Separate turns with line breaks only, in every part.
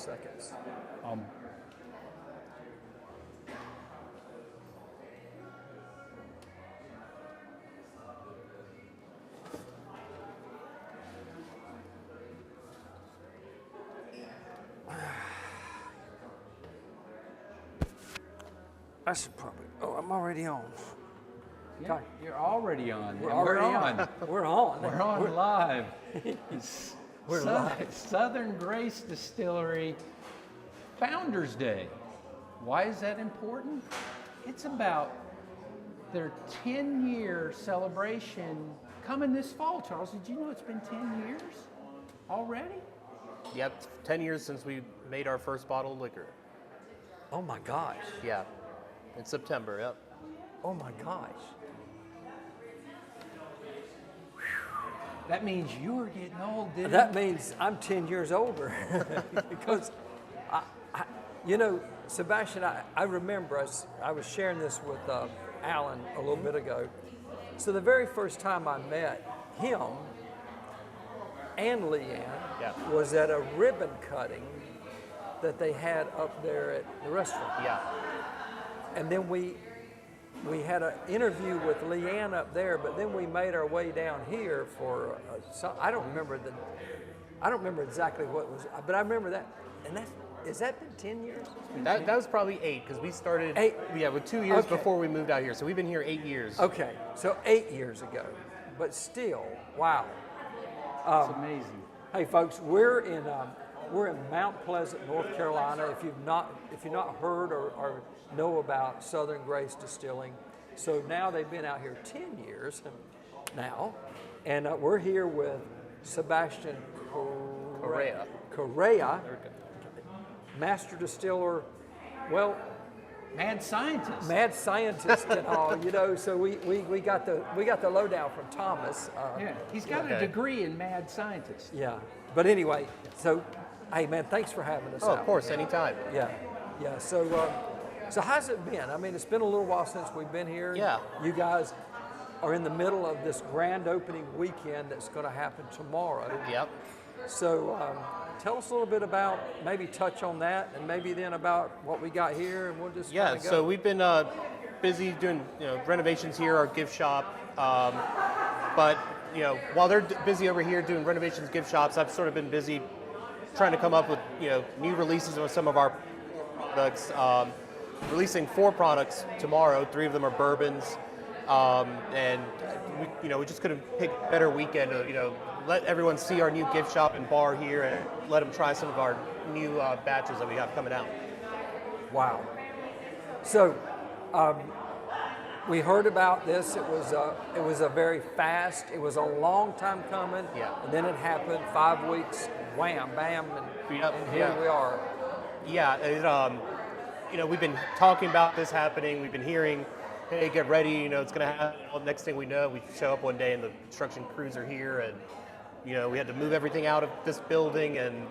seconds. I should probably. Oh, I'm already on.
Yeah, you're already on.
We're
And
already
we're
on. We're on.
We're on live.
We're live.
Southern Grace Distillery Founders Day. Why is that important? It's about their 10-year celebration coming this fall. Charles, did you know it's been 10 years already?
Yep, 10 years since we made our first bottle of liquor.
Oh my gosh.
Yeah, in September, yep.
Oh my gosh.
That means you're getting old, dude.
That means I'm 10 years older. Because, you know, Sebastian, I remember I was sharing this with Alan a little bit ago. So the very first time I met him and Leanne was at a ribbon cutting that they had up there at the restaurant.
Yeah.
And then we had an interview with Leanne up there, but then we made our way down here for I don't remember exactly what it was, but I remember that. And has that been 10 years?
That was probably 8, because we started with 2 years before we moved out here. So we've been here 8 years.
Okay, so 8 years ago. But still, wow.
It's amazing.
Hey folks, we're in Mount Pleasant, North Carolina. If you've not heard or know about Southern Grace Distilling, so now they've been out here 10 years now, and we're here with Sebastian Correa, master distiller. Well,
mad
scientist and all, you know. So we got the lowdown from Thomas.
Yeah, he's got a degree in mad scientist.
Yeah, but anyway, so hey man, thanks for having us.
Oh,
out.
of course, anytime.
Yeah. So how's it been? I mean, it's been a little while since we've been here.
Yeah.
You guys are in the middle of this grand opening weekend that's going to happen tomorrow.
Yep.
So tell us a little bit about, maybe touch on that, and maybe then about what we got here, and we'll just
Yeah,
kinda go.
so we've been busy doing renovations here, our gift shop. But while they're busy over here doing renovations, gift shops, I've sort of been busy trying to come up with new releases of some of our products. Releasing 4 products tomorrow. 3 of them are bourbons, and we just couldn't pick a better weekend to let everyone see our new gift shop and bar here, and let them try some of our new batches that we have coming out.
Wow. So we heard about this. It was a very fast. It was a long time coming.
Yeah.
And then it happened. 5 weeks. Wham, bam, and here we are.
Yeah. We've been talking about this happening. We've been hearing, hey, get ready. It's going to happen. Well, next thing we know, we show up one day and the construction crews are here, and we had to move everything out of this building and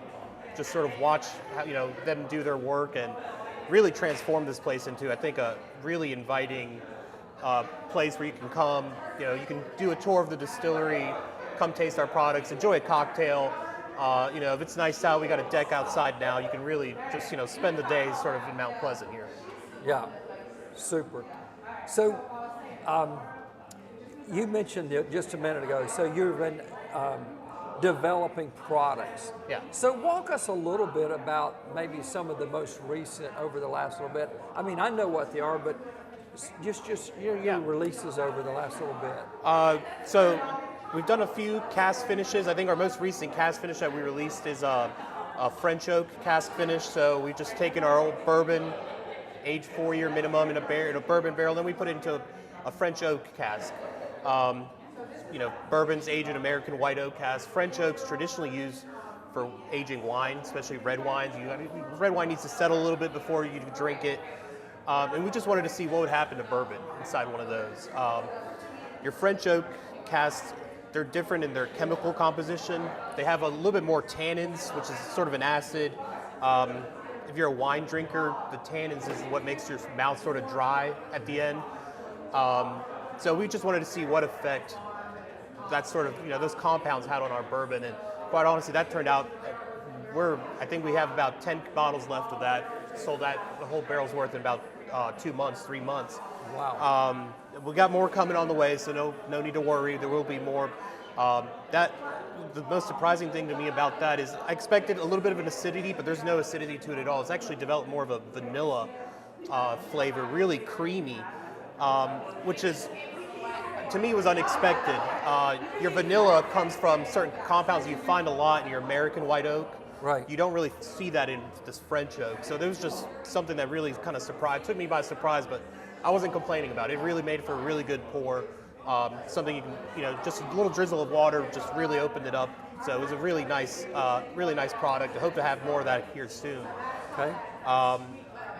just sort of watch how, them do their work and really transform this place into, I think, a really inviting place where you can come. You can do a tour of the distillery, come taste our products, enjoy a cocktail. If it's nice out, we got a deck outside now. You can really just, spend the day sort of in Mount Pleasant here.
Yeah, super. So, you mentioned it just a minute ago, so you've been developing products.
Yeah.
So walk us a little bit about maybe some of the most recent over the last little bit. I mean, I know what they are, but just your releases over the last little bit.
So we've done a few cask finishes. I think our most recent cask finish that we released is a French oak cask finish. So we've just taken our old bourbon, aged 4-year minimum in a bourbon barrel, then we put it into a French oak cask. Bourbons aged in American white oak cask. French oak's traditionally used for aging wine, especially red wines. Red wine needs to settle a little bit before you drink it. And we just wanted to see what would happen to bourbon inside one of those. Your French oak casks, they're different in their chemical composition. They have a little bit more tannins, which is sort of an acid. If you're a wine drinker, the tannins is what makes your mouth sort of dry at the end. So we just wanted to see what effect that sort of, those compounds had on our bourbon. And quite honestly, that turned out I think we have about 10 bottles left of that. Sold that the whole barrel's worth in about 2 months, 3 months.
Wow.
We got more coming on the way, so no need to worry. There will be more. The most surprising thing to me about that is I expected a little bit of an acidity, but there's no acidity to it at all. It's actually developed more of a vanilla flavor, really creamy, which is, to me, was unexpected. Your vanilla comes from certain compounds you find a lot in your American white oak.
Right.
You don't really see that in this French oak. So there was just something that really kind of took me by surprise, but I wasn't complaining about it. It really made for a really good pour. Something you can, just a little drizzle of water just really opened it up. So it was a really nice product. I hope to have more of that here soon.
Okay.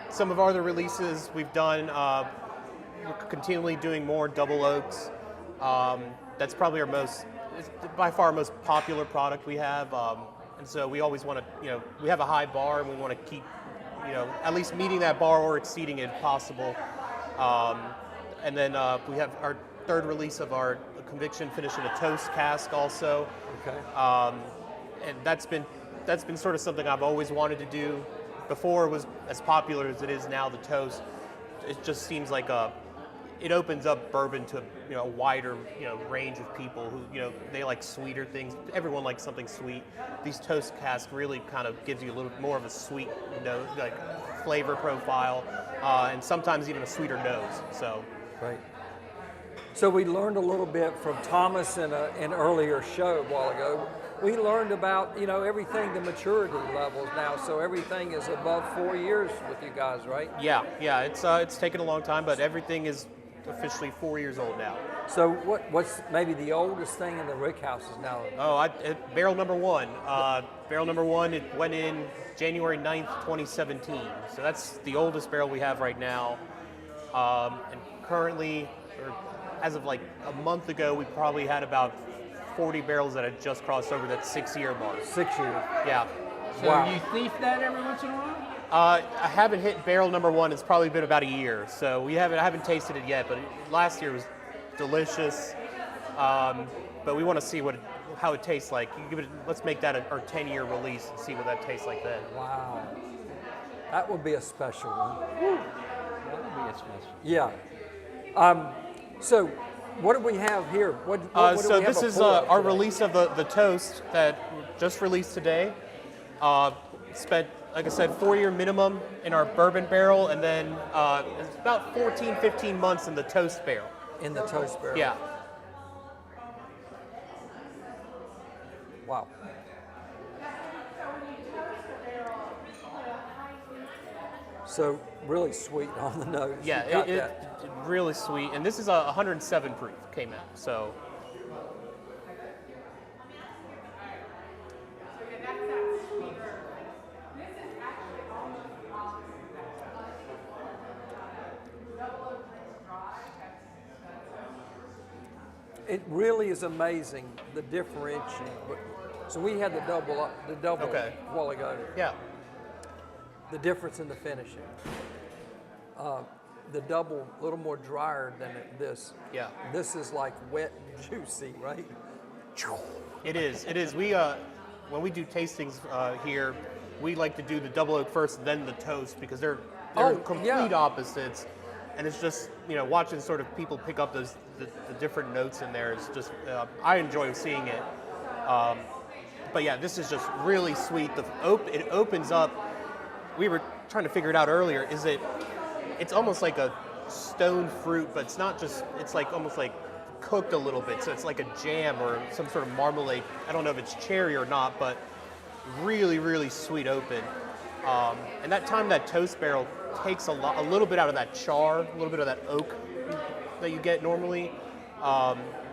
Some of our other releases we've done, we're continually doing more double oaks. That's probably it's by far our most popular product we have. And so we always want to, we have a high bar and we want to keep, at least meeting that bar or exceeding it if possible. And then we have our third release of our Conviction finished in a toast cask also.
Okay.
And that's been sort of something I've always wanted to do. Before it was as popular as it is now, the toast. It just seems like it opens up bourbon to a wider range of people who they like sweeter things. Everyone likes something sweet. These toast casks really kind of gives you a little more of a sweet like flavor profile, and sometimes even a sweeter nose. So.
Right. So we learned a little bit from Thomas in an earlier show a while ago. We learned about everything, the maturity levels now. So everything is above 4 years with you guys, right?
Yeah. It's taken a long time, but everything is officially 4 years old now.
So what's maybe the oldest thing in the rick houses now?
Oh, barrel number one. Barrel number one, it went in January 9th, 2017. So that's the oldest barrel we have right now. And currently, or as of like a month ago, we probably had about 40 barrels that had just crossed over that 6-year mark.
6 years.
Yeah.
So
Wow.
you thief that every once in a while?
I haven't hit barrel number one. It's probably been about a year, so I haven't tasted it yet. But last year was delicious. But we want to see how it tastes like. Let's make that our 10-year release and see what that tastes like then.
Wow. That would be a special one.
That would be a special.
Yeah. So what do we have here? What do
So
we have
this
a
is
pour of
our
today?
release of the toast that just released today. Spent, like I said, 4-year minimum in our bourbon barrel, and then it's about 14, 15 months in the toast barrel.
In the toast barrel.
Yeah.
Wow. So really sweet on the nose.
Yeah,
You got
it
that.
really sweet. And this is a 107 proof came out, so.
It really is amazing the differentiation. So we had the double
Okay.
a while ago.
Yeah.
The difference in the finishing. The double a little more drier than this.
Yeah.
This is like wet and juicy, right?
It is. It is. We when we do tastings here, we like to do the double oak first, then the toast, because they're complete
yeah.
opposites. And it's just watching sort of people pick up the different notes in there. It's just I enjoy seeing it. But yeah, this is just really sweet. It opens up. We were trying to figure it out earlier. It's almost like a stone fruit, but it's not just. It's like almost like cooked a little bit. So it's like a jam or some sort of marmalade. I don't know if it's cherry or not, but really, really sweet open. And that toast barrel takes a little bit out of that char, a little bit of that oak that you get normally,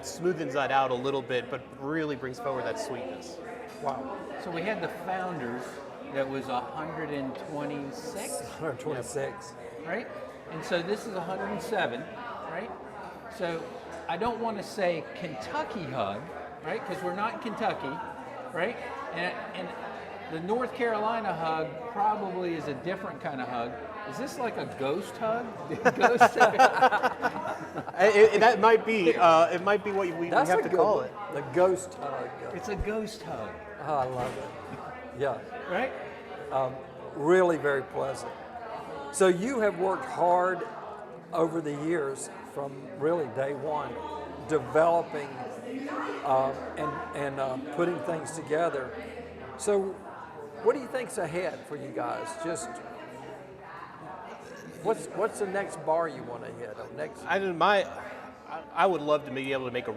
smoothens that out a little bit, but really brings forward that sweetness.
Wow.
So we had the Founders that was 126,
126.
right? And so this is 107, right? So I don't want to say Kentucky hug, right? Because we're not in Kentucky, right? And the North Carolina hug probably is a different kind of hug. Is this like a ghost hug?
That might be. It might be what we
That's
have
a
to
good
call
one.
it.
The ghost hug.
It's a ghost hug.
Oh, I love it. Yeah.
right?
Really very pleasant. So you have worked hard over the years from really day one, developing and putting things together. So what do you think's ahead for you guys? Just what's the next bar you want to hit? Or next?
I would love to be able to make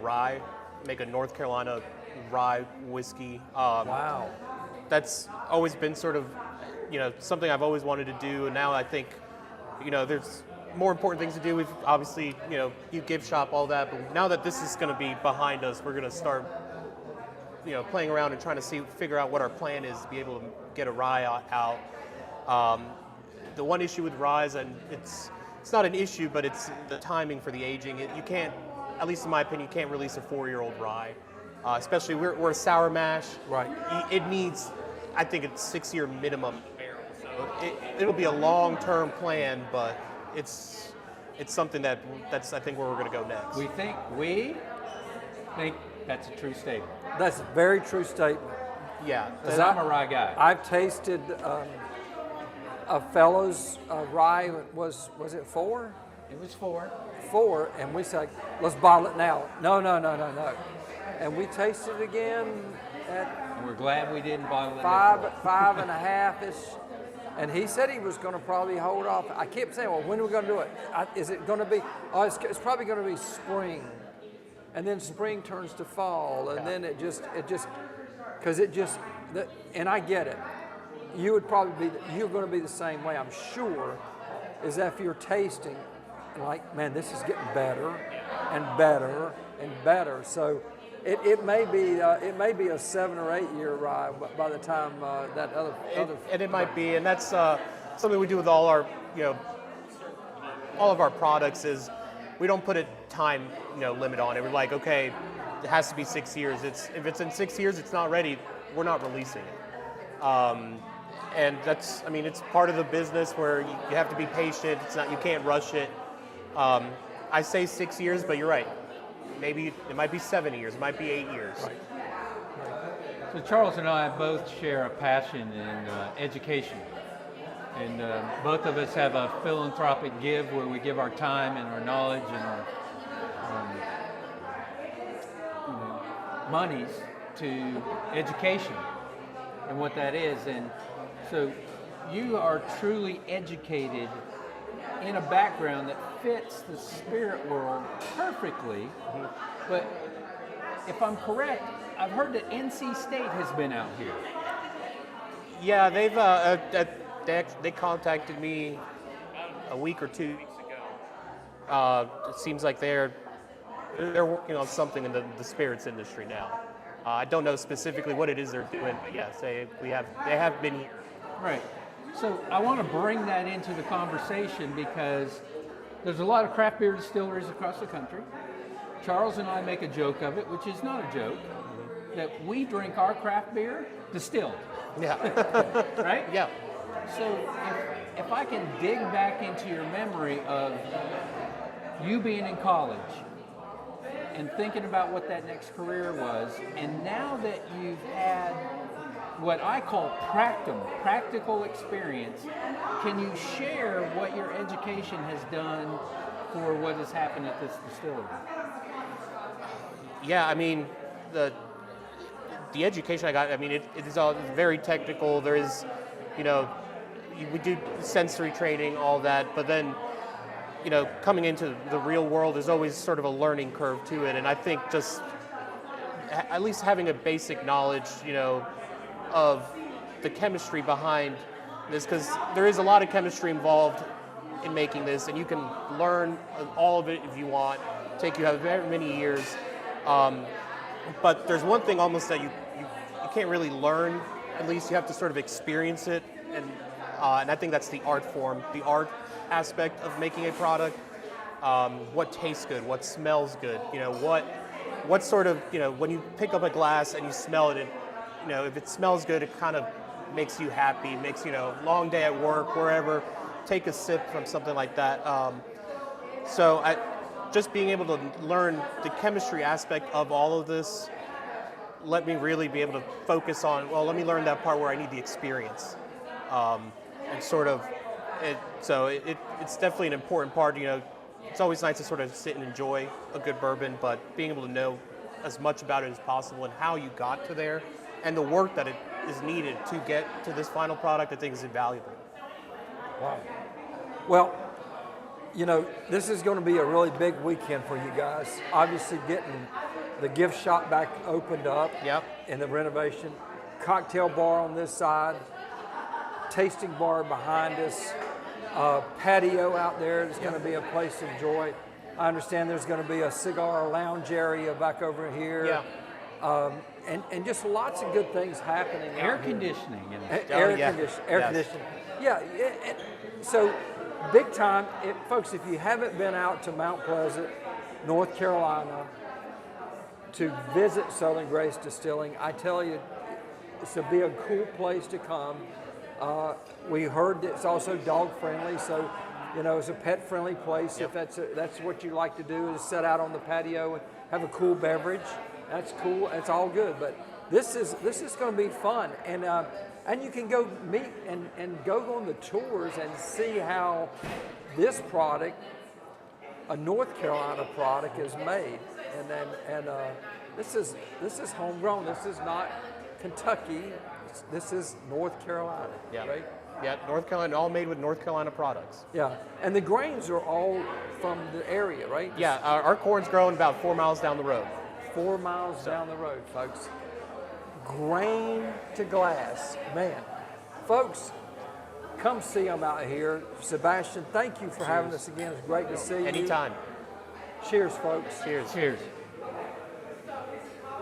make a North Carolina rye whiskey.
Wow.
That's always been sort of, something I've always wanted to do, and now I think, there's more important things to do. We've obviously, you gift shop, all that, but now that this is going to be behind us, we're going to start, playing around and trying to figure out what our plan is to be able to get a rye out. The one issue with rye, and it's not an issue, but it's the timing for the aging. You can't, at least in my opinion, you can't release a 4-year-old rye. Especially we're a sour mash.
Right.
It needs, I think it's 6-year minimum barrel. So it'll be a long-term plan, but it's something that's I think where we're going to go next.
We think that's a true statement.
That's a very true statement.
Yeah.
Because I'm a rye guy.
I've tasted a fellow's rye. Was it 4?
It was 4.
4, and we said, let's bottle it now. No. And we tasted it again at
And we're glad we didn't bottle it.
5.5-ish. And he said he was going to probably hold off. I kept saying, well, when are we going to do it? Is it going to be, it's probably going to be spring. And then spring turns to fall. And then and I get it. You're going to be the same way, I'm sure, is that if you're tasting, like, man, this is getting better and better and better. So it may be a 7 or 8 year rye by the time that other
and it might be, and that's something we do with all our all of our products is we don't put a time limit on it. We're like, okay, it has to be 6 years. If it's in 6 years, it's not ready, we're not releasing it. And that's, it's part of the business where you have to be patient. You can't rush it. I say 6 years, but you're right. Maybe it might be 7 years, it might be 8 years.
Right.
So Charles and I both share a passion in education. And both of us have a philanthropic give where we give our time and our knowledge and our monies to education and what that is. And so you are truly educated in a background that fits the spirit world perfectly. Mm-hmm. But if I'm correct, I've heard that NC State has been out here.
Yeah, they contacted me a week or 2 weeks ago. It seems like they're working on something in the spirits industry now. I don't know specifically what it is they're doing, but yes, they have been here.
Right. So I want to bring that into the conversation because there's a lot of craft beer distilleries across the country. Charles and I make a joke of it, which is not a joke, that we drink our craft beer distilled.
Yeah.
Right?
Yeah.
So if I can dig back into your memory of you being in college and thinking about what that next career was, and now that you've had what I call practical experience, can you share what your education has done for what has happened at this distillery?
Yeah, the education I got, it is all very technical. There is, we do sensory training, all that, but then, coming into the real world, there's always sort of a learning curve to it. And I think just at least having a basic knowledge, of the chemistry behind this, because there is a lot of chemistry involved in making this, and you can learn all of it if you want. Take you have very many years, but there's one thing almost that you can't really learn. At least you have to sort of experience it, and I think that's the art form, the art aspect of making a product. What tastes good, what smells good, what sort of, when you pick up a glass and you smell it, if it smells good, it kind of makes you happy, makes, long day at work, wherever, take a sip from something like that. So just being able to learn the chemistry aspect of all of this, let me really be able to focus on, well, let me learn that part where I need the experience. And sort of, it's definitely an important part. You know, it's always nice to sort of sit and enjoy a good bourbon, but being able to know as much about it as possible and how you got to there and the work that it is needed to get to this final product, I think is invaluable.
Wow. Well, you know, this is going to be a really big weekend for you guys. Obviously getting the gift shop back opened up.
Yep.
In the renovation. Cocktail bar on this side. Tasting bar behind us. Patio out there. It's going to be a place to enjoy. I understand there's going to be a cigar lounge area back over here.
Yeah.
And just lots of good things happening.
Air conditioning.
Air conditioning. Yeah. So big time, folks. If you haven't been out to Mount Pleasant, North Carolina, to visit Southern Grace Distilling, I tell you, it's to be a cool place to come. We heard it's also dog friendly, so you know it's a pet friendly place.
Yep.
If that's what you like to do, is sit out on the patio and have a cool beverage. That's cool. It's all good. But this is going to be fun, and you can go meet and go on the tours and see how this product, a North Carolina product, is made. And this is homegrown. This is not Kentucky. This is North Carolina, right?
Yeah, North Carolina, all made with North Carolina products.
Yeah, and the grains are all from the area, right?
Yeah, our corn's growing about 4 miles down the road.
4 miles down the road, folks. Grain to glass, man. Folks, come see them out here. Sebastian, thank you for having us again. It's great to see you.
Anytime.
Cheers, folks.
Cheers.
Cheers.